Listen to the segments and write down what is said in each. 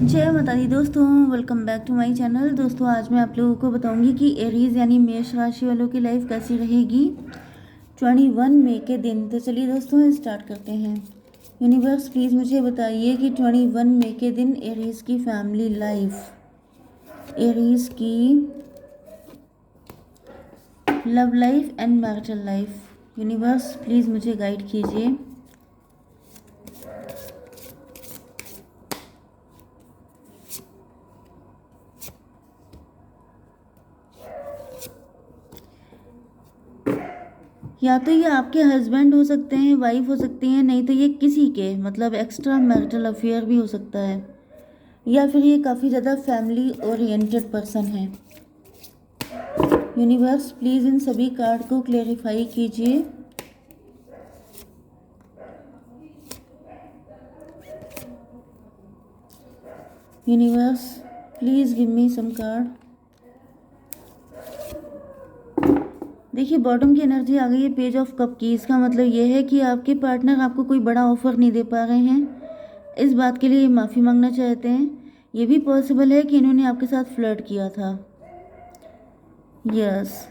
जय माता दी दोस्तों, welcome back to my channel. दोस्तों आज मैं आप लोगों को बताऊंगी कि एरीज यानी मेष राशि वालों की लाइफ कैसी रहेगी 21 मई के दिन। तो चलिए दोस्तों स्टार्ट करते हैं। यूनिवर्स प्लीज़ मुझे बताइए कि 21 मई के दिन एरीज की फैमिली लाइफ, एरीज की love life and marital life, universe please मुझे गाइड कीजिए। या तो ये आपके हस्बैंड हो सकते हैं, वाइफ हो सकती हैं, नहीं तो ये किसी के मतलब एक्स्ट्रा मैरिटल अफेयर भी हो सकता है, या फिर ये काफ़ी ज़्यादा फैमिली ओरिएंटेड पर्सन है। यूनिवर्स प्लीज़ इन सभी कार्ड को क्लेरिफाई कीजिए। Universe please give me some card. देखिए बॉटम की एनर्जी आ गई है, पेज ऑफ कप की। इसका मतलब ये है कि आपके पार्टनर आपको कोई बड़ा ऑफर नहीं दे पा रहे हैं। इस बात के लिए ये माफ़ी मांगना चाहते हैं। ये भी पॉसिबल है कि इन्होंने आपके साथ फ्लर्ट किया था। यस,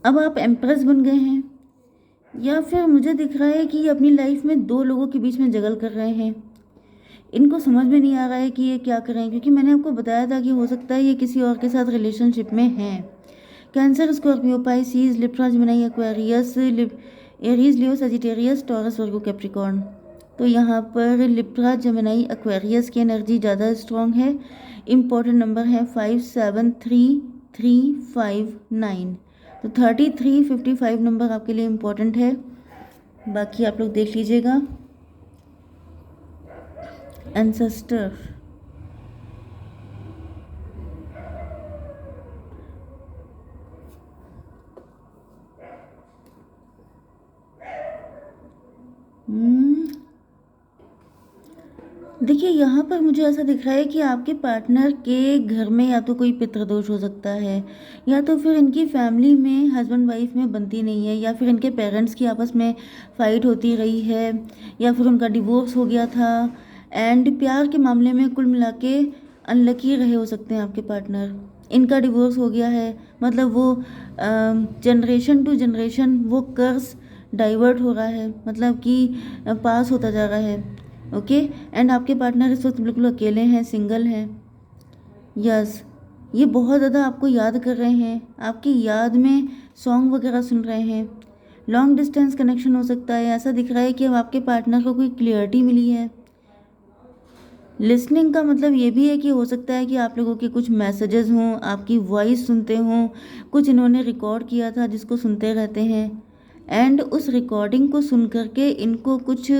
अब आप एम्प्रेस बन गए हैं, या फिर मुझे दिख रहा है कि ये अपनी लाइफ में दो लोगों के बीच में जगल कर रहे हैं। इनको समझ में नहीं आ रहा है कि ये क्या करें, क्योंकि मैंने आपको बताया था कि हो सकता है ये किसी और के साथ रिलेशनशिप में हैं। Cancer, Scorpio, Pisces, Libra, Gemini, Aquarius, Aries, Leo, Sagittarius, Taurus, Virgo, Capricorn. तो यहाँ पर लिब्रा, जेमिनी, एक्वेरियस की एनर्जी ज़्यादा स्ट्रॉन्ग है। इम्पोर्टेंट नंबर है 573359। तो 3355 नंबर आपके लिए इम्पोर्टेंट है। बाकी आप लोग देख लीजिएगा। एंसेस्टर, देखिए यहाँ पर मुझे ऐसा दिख रहा है कि आपके पार्टनर के घर में या तो कोई पितृदोष हो सकता है, या तो फिर इनकी फैमिली में हस्बैंड वाइफ में बनती नहीं है, या फिर इनके पेरेंट्स की आपस में फाइट होती रही है, या फिर उनका डिवोर्स हो गया था। एंड प्यार के मामले में कुल मिला के अनलकी रहे हो सकते हैं आपके पार्टनर। इनका डिवोर्स हो गया है, मतलब वो जनरेशन टू जनरेशन वो कर्स डाइवर्ट हो रहा है, मतलब कि पास होता जा रहा है। ओके, एंड आपके पार्टनर इस वक्त बिल्कुल अकेले हैं, सिंगल हैं। यस, ये बहुत ज़्यादा आपको याद कर रहे हैं, आपकी याद में सॉन्ग वगैरह सुन रहे हैं। लॉन्ग डिस्टेंस कनेक्शन हो सकता है। ऐसा दिख रहा है कि अब आपके पार्टनर को कोई क्लियरिटी मिली है। लिसनिंग का मतलब ये भी है कि हो सकता है कि आप लोगों के कुछ मैसेजेस हों, आपकी वॉइस सुनते हों, कुछ इन्होंने रिकॉर्ड किया था जिसको सुनते रहते हैं, एंड उस रिकॉर्डिंग को सुन करके इनको कुछ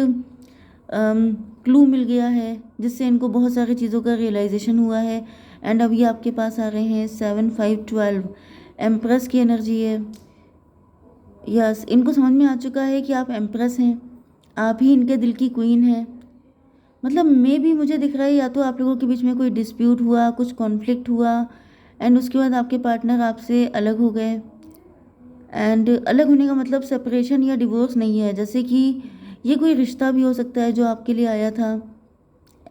क्लू मिल गया है, जिससे इनको बहुत सारी चीज़ों का रियलाइजेशन हुआ है। एंड अब ये आपके पास आ रहे हैं। 7512 एम्प्रेस की एनर्जी है। यस, इनको समझ में आ चुका है कि आप एम्प्रेस हैं, आप ही इनके दिल की क्वीन हैं। मतलब मे भी मुझे दिख रहा है या तो आप लोगों के बीच में कोई डिस्प्यूट हुआ, कुछ कॉन्फ्लिक्ट हुआ, एंड उसके बाद आपके पार्टनर आपसे अलग हो गए। एंड अलग होने का मतलब सेपरेशन या डिवोर्स नहीं है, जैसे कि ये कोई रिश्ता भी हो सकता है जो आपके लिए आया था,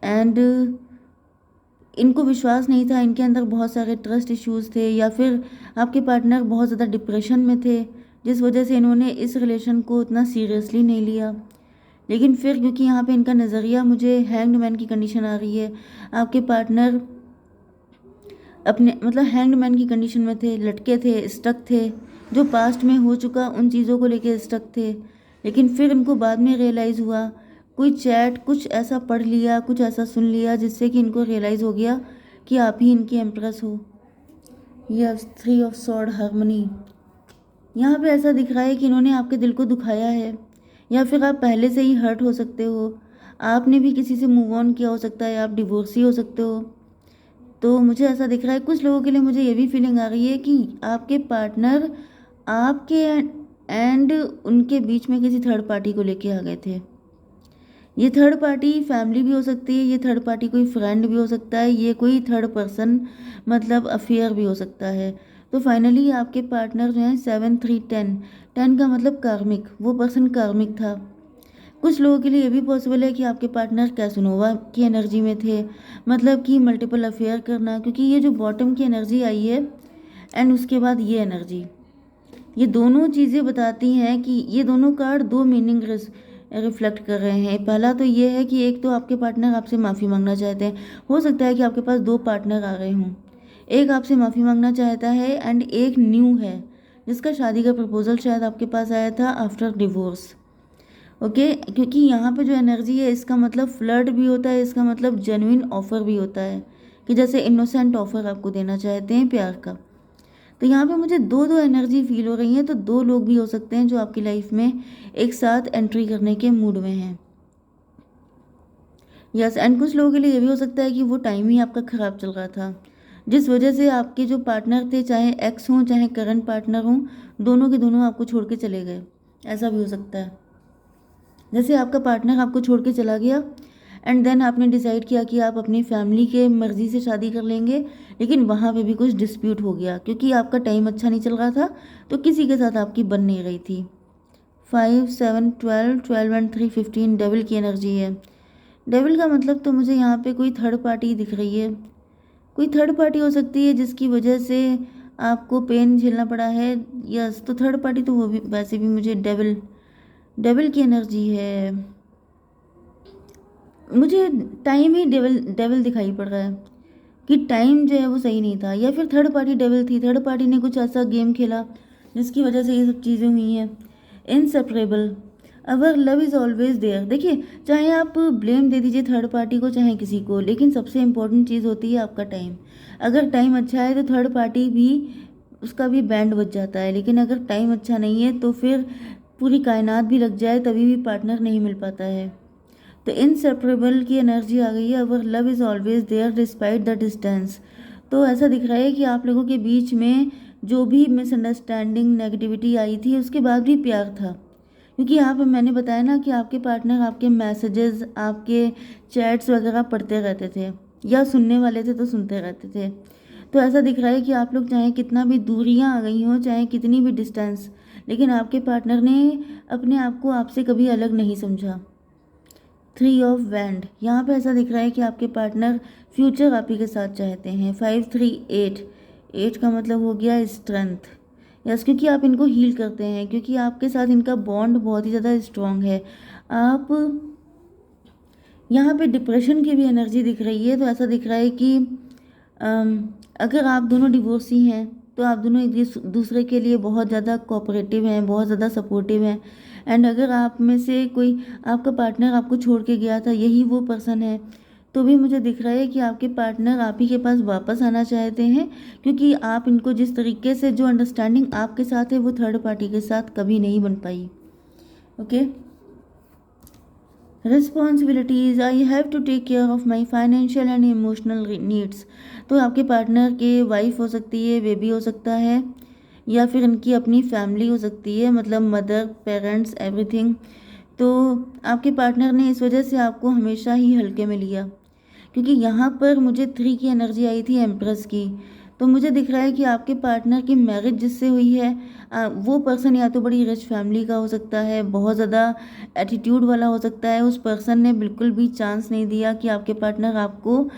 एंड इनको विश्वास नहीं था, इनके अंदर बहुत सारे ट्रस्ट इश्यूज थे, या फिर आपके पार्टनर बहुत ज़्यादा डिप्रेशन में थे, जिस वजह से इन्होंने इस रिलेशन को उतना सीरियसली नहीं लिया। लेकिन फिर क्योंकि यहाँ पे इनका नज़रिया, मुझे हैंग्ड मैन की कंडीशन आ रही है। आपके पार्टनर अपने मतलब हैंग्ड मैन की कंडीशन में थे, लटके थे, स्टक थे, जो पास्ट में हो चुका उन चीज़ों को लेके स्टक थे। लेकिन फिर इनको बाद में रियलाइज़ हुआ, कोई चैट कुछ ऐसा पढ़ लिया, कुछ ऐसा सुन लिया, जिससे कि इनको रियलाइज़ हो गया कि आप ही इनकी एम्प्रेस हो। Yes, 3 of sword, harmony. यहाँ पे ऐसा दिख रहा है कि इन्होंने आपके दिल को दुखाया है, या फिर आप पहले से ही हर्ट हो सकते हो, आपने भी किसी से मूव ऑन किया हो सकता है, आप डिवोर्सी हो सकते हो। तो मुझे ऐसा दिख रहा है, कुछ लोगों के लिए मुझे ये भी फीलिंग आ रही है कि आपके पार्टनर आपके एंड उनके बीच में किसी थर्ड पार्टी को लेके आ गए थे। ये थर्ड पार्टी फैमिली भी हो सकती है, ये थर्ड पार्टी कोई फ्रेंड भी हो सकता है, ये कोई थर्ड पर्सन मतलब अफेयर भी हो सकता है। तो फाइनली आपके पार्टनर जो हैं 7310, 10 का मतलब कार्मिक, वो पर्सन कार्मिक था। कुछ लोगों के लिए ये भी पॉसिबल है कि आपके पार्टनर कैसनोवा की एनर्जी में थे, मतलब कि मल्टीपल अफेयर करना, क्योंकि ये जो बॉटम की एनर्जी आई है एंड उसके बाद ये एनर्जी, ये दोनों चीज़ें बताती हैं कि ये दोनों कार्ड दो मीनिंग रिफ्लेक्ट कर रहे हैं। पहला तो ये है कि एक तो आपके पार्टनर आपसे माफ़ी मांगना चाहते हैं, हो सकता है कि आपके पास दो पार्टनर आ गए हों, एक आपसे माफ़ी मांगना चाहता है एंड एक न्यू है जिसका शादी का प्रपोजल शायद आपके पास आया था आफ्टर डिवोर्स। ओके, क्योंकि यहाँ पे जो एनर्जी है इसका मतलब फ्लर्ट भी होता है, इसका मतलब जेन्युइन ऑफर भी होता है, कि जैसे इनोसेंट ऑफर आपको देना चाहते हैं प्यार का। तो यहाँ पे मुझे दो दो एनर्जी फील हो रही है, तो दो लोग भी हो सकते हैं जो आपकी लाइफ में एक साथ एंट्री करने के मूड में हैं। यस, एंड कुछ लोगों के लिए ये भी हो सकता है कि वो टाइम ही आपका ख़राब चल रहा था, जिस वजह से आपके जो पार्टनर थे, चाहे एक्स हों चाहे करंट पार्टनर हों, दोनों के दोनों आपको छोड़ के चले गए। ऐसा भी हो सकता है, जैसे आपका पार्टनर आपको छोड़ के चला गया एंड देन आपने डिसाइड किया कि आप अपनी फैमिली के मर्ज़ी से शादी कर लेंगे, लेकिन वहाँ पे भी कुछ डिस्प्यूट हो गया क्योंकि आपका टाइम अच्छा नहीं चल रहा था, तो किसी के साथ आपकी बन नहीं रही थी। 5 7 12 12 एंड 3 15 डेविल की एनर्जी है। डेविल का मतलब तो मुझे यहाँ पे कोई थर्ड पार्टी दिख रही है, कोई थर्ड पार्टी हो सकती है जिसकी वजह से आपको पेन झेलना पड़ा है। यस, तो थर्ड पार्टी तो वो भी, वैसे भी मुझे डेविल डेविल की एनर्जी है। मुझे टाइम ही डेविल डेविल दिखाई पड़ रहा है कि टाइम जो है वो सही नहीं था, या फिर थर्ड पार्टी डेविल थी, थर्ड पार्टी ने कुछ ऐसा गेम खेला जिसकी वजह से ये सब चीज़ें हुई हैं। Inseparable, our love is always there. देखिए, चाहे आप ब्लेम दे दीजिए थर्ड पार्टी को चाहे किसी को, लेकिन सबसे इम्पोर्टेंट चीज़ होती है आपका टाइम। अगर टाइम अच्छा है तो थर्ड पार्टी भी, उसका भी बैंड बज जाता है, लेकिन अगर टाइम अच्छा नहीं है तो फिर पूरी कायनात भी लग जाए तभी भी पार्टनर नहीं मिल पाता है। तो इनसेपरेबल की एनर्जी आ गई है, our love is always there despite the distance. तो ऐसा दिख रहा है कि आप लोगों के बीच में जो भी मिसअंडरस्टैंडिंग नेगेटिविटी आई थी उसके बाद भी प्यार था, क्योंकि यहाँ पे मैंने बताया ना कि आपके पार्टनर आपके मैसेजेस, आपके चैट्स वगैरह पढ़ते रहते थे या सुनने वाले थे तो सुनते रहते थे। तो ऐसा दिख रहा है कि आप लोग चाहे कितना भी दूरियाँ आ गई हों, चाहे कितनी भी डिस्टेंस, लेकिन आपके पार्टनर ने अपने आप को आपसे कभी अलग नहीं समझा। 3 ऑफ वैंड, यहाँ पे ऐसा दिख रहा है कि आपके पार्टनर फ्यूचर आप ही के साथ चाहते हैं। 5 3 8, 8 का मतलब हो गया स्ट्रेंथ। यस, क्योंकि आप इनको हील करते हैं, क्योंकि आपके साथ इनका बॉन्ड बहुत ही ज़्यादा स्ट्रॉन्ग है। आप यहाँ पे डिप्रेशन की भी एनर्जी दिख रही है, तो ऐसा दिख रहा है कि अगर आप दोनों डिवोर्सी हैं तो आप दोनों एक दूसरे के लिए बहुत ज़्यादा कोऑपरेटिव हैं, बहुत ज़्यादा सपोर्टिव हैं। एंड अगर आप में से कोई, आपका पार्टनर आपको छोड़ के गया था, यही वो पर्सन है, तो भी मुझे दिख रहा है कि आपके पार्टनर आप ही के पास वापस आना चाहते हैं, क्योंकि आप इनको जिस तरीके से, जो अंडरस्टैंडिंग आपके साथ है वो थर्ड पार्टी के साथ कभी नहीं बन पाई। Okay, responsibilities, I have to take care of my financial and emotional needs. तो आपके पार्टनर के वाइफ हो सकती है, बेबी हो सकता है, या फिर इनकी अपनी फैमिली हो सकती है, मतलब मदर, पेरेंट्स, एवरीथिंग। तो आपके पार्टनर ने इस वजह से आपको हमेशा ही हल्के में लिया, क्योंकि यहाँ पर मुझे 3 की एनर्जी आई थी, एम्प्रेस की। तो मुझे दिख रहा है कि आपके पार्टनर की मैरिज जिससे हुई है, वो पर्सन या तो बड़ी रिच फैमिली का हो सकता है, बहुत ज़्यादा एटीट्यूड वाला हो सकता है। उस पर्सन ने बिल्कुल भी चांस नहीं दिया कि आपके पार्टनर आपको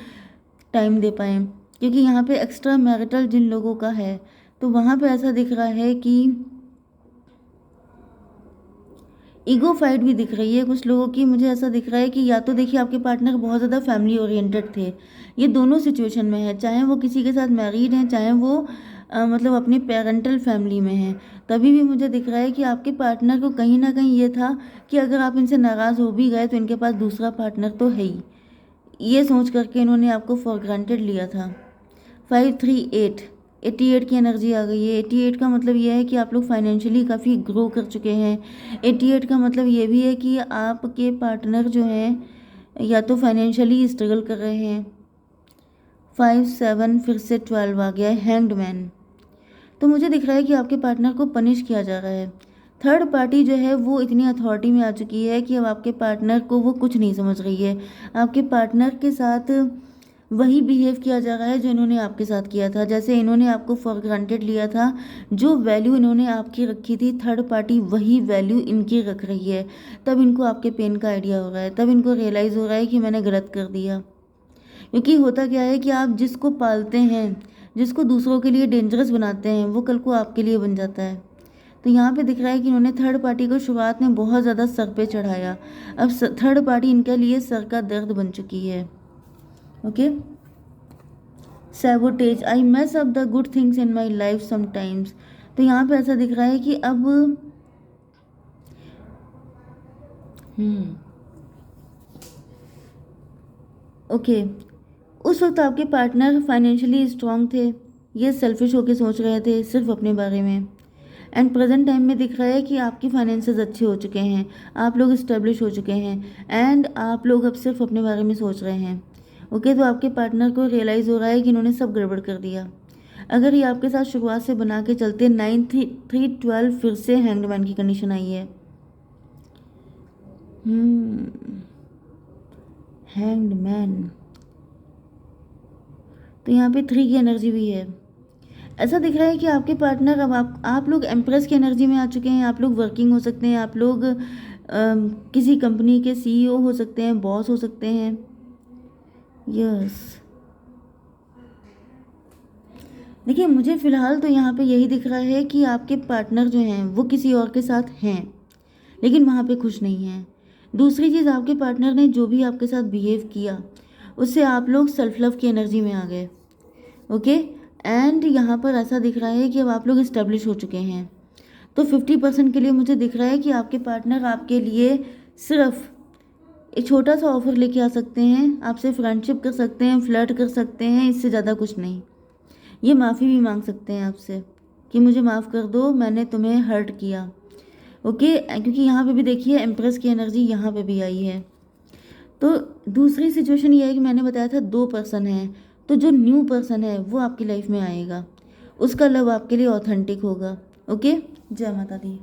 टाइम दे पाएँ, क्योंकि यहाँ पे एक्स्ट्रा मैरिटल जिन लोगों का है, तो वहाँ पे ऐसा दिख रहा है कि ईगो फाइट भी दिख रही है कुछ लोगों की। मुझे ऐसा दिख रहा है कि या तो देखिए आपके पार्टनर बहुत ज़्यादा फैमिली ओरिएंटेड थे, ये दोनों सिचुएशन में है, चाहे वो किसी के साथ मैरिड हैं, चाहे वो मतलब अपनी पेरेंटल फैमिली में हैं, तभी भी मुझे दिख रहा है कि आपके पार्टनर को कहीं ना कहीं ये था कि अगर आप इनसे नाराज़ हो भी गए तो इनके पास दूसरा पार्टनर तो है ही, ये सोच करके इन्होंने आपको फॉर ग्रांटेड लिया था। 5 3 8, 88 की एनर्जी आ गई है। 88 का मतलब ये है कि आप लोग फाइनेंशियली काफ़ी ग्रो कर चुके हैं। 88 का मतलब ये भी है कि आपके पार्टनर जो हैं या तो फाइनेंशियली स्ट्रगल कर रहे हैं। 5 7 फिर से 12 आ गया है, हैंग्ड मैन। तो मुझे दिख रहा है कि आपके पार्टनर को पनिश किया जा रहा है। थर्ड पार्टी जो है वो इतनी अथॉरिटी में आ चुकी है कि अब आपके पार्टनर को वो कुछ नहीं समझ रही है। आपके पार्टनर के साथ वही बिहेव किया जा रहा है जो इन्होंने आपके साथ किया था। जैसे इन्होंने आपको फॉर ग्रांटेड लिया था, जो वैल्यू इन्होंने आपकी रखी थी, थर्ड पार्टी वही वैल्यू इनकी रख रही है। तब इनको आपके पेन का आइडिया हो रहा है, तब इनको रियलाइज़ हो रहा है कि मैंने गलत कर दिया। क्योंकि होता क्या है कि आप जिसको पालते हैं, जिसको दूसरों के लिए डेंजरस बनाते हैं, वो कल को आपके लिए बन जाता है। तो यहाँ पे दिख रहा है कि इन्होंने थर्ड पार्टी को शुरुआत में बहुत ज़्यादा सर पे चढ़ाया। अब थर्ड पार्टी इनके लिए सर का दर्द बन चुकी है। Okay, sabotage, I mess up the good things in my life sometimes. तो यहाँ पे ऐसा दिख रहा है कि अब ओके, उस वक्त आपके पार्टनर फाइनेंशियली स्ट्रांग थे, ये सेल्फिश होके सोच रहे थे सिर्फ अपने बारे में। एंड प्रेजेंट टाइम में दिख रहा है कि आपकी फाइनेंसेस अच्छे हो चुके हैं, आप लोग इस्टेब्लिश हो चुके हैं एंड आप लोग अब सिर्फ अपने बारे में सोच रहे हैं। ओके, तो आपके पार्टनर को रियलाइज़ हो रहा है कि इन्होंने सब गड़बड़ कर दिया। अगर ये आपके साथ शुरुआत से बना के चलते 9-3-12 फिर से हैंग्ड मैन की कंडीशन आई है। हैंग्ड मैन, तो यहाँ पे 3 की एनर्जी भी है। ऐसा दिख रहा है कि आपके पार्टनर अब आप लोग एम्प्रेस की एनर्जी में आ चुके हैं। आप लोग वर्किंग हो सकते हैं, आप लोग किसी कंपनी के CEO हो सकते हैं, बॉस हो सकते हैं। यस, देखिए मुझे फ़िलहाल तो यहाँ पे यही दिख रहा है कि आपके पार्टनर जो हैं वो किसी और के साथ हैं, लेकिन वहाँ पे खुश नहीं हैं। दूसरी चीज़, आपके पार्टनर ने जो भी आपके साथ बिहेव किया उससे आप लोग सेल्फ लव की एनर्जी में आ गए। ओके, एंड यहाँ पर ऐसा दिख रहा है कि अब आप लोग इस्टेब्लिश हो चुके हैं। तो 50% के लिए मुझे दिख रहा है कि आपके पार्टनर आपके लिए सिर्फ एक छोटा सा ऑफर लेके आ सकते हैं, आपसे फ्रेंडशिप कर सकते हैं, फ्लर्ट कर सकते हैं, इससे ज़्यादा कुछ नहीं। ये माफ़ी भी मांग सकते हैं आपसे कि मुझे माफ़ कर दो, मैंने तुम्हें हर्ट किया। ओके, क्योंकि यहाँ पे भी देखिए एम्प्रेस की एनर्जी यहाँ पे भी आई है। तो दूसरी सिचुएशन ये है कि मैंने बताया था 2 पर्सन हैं, तो जो न्यू पर्सन है वो आपकी लाइफ में आएगा, उसका लव आपके लिए ऑथेंटिक होगा। ओके, जय माता दी।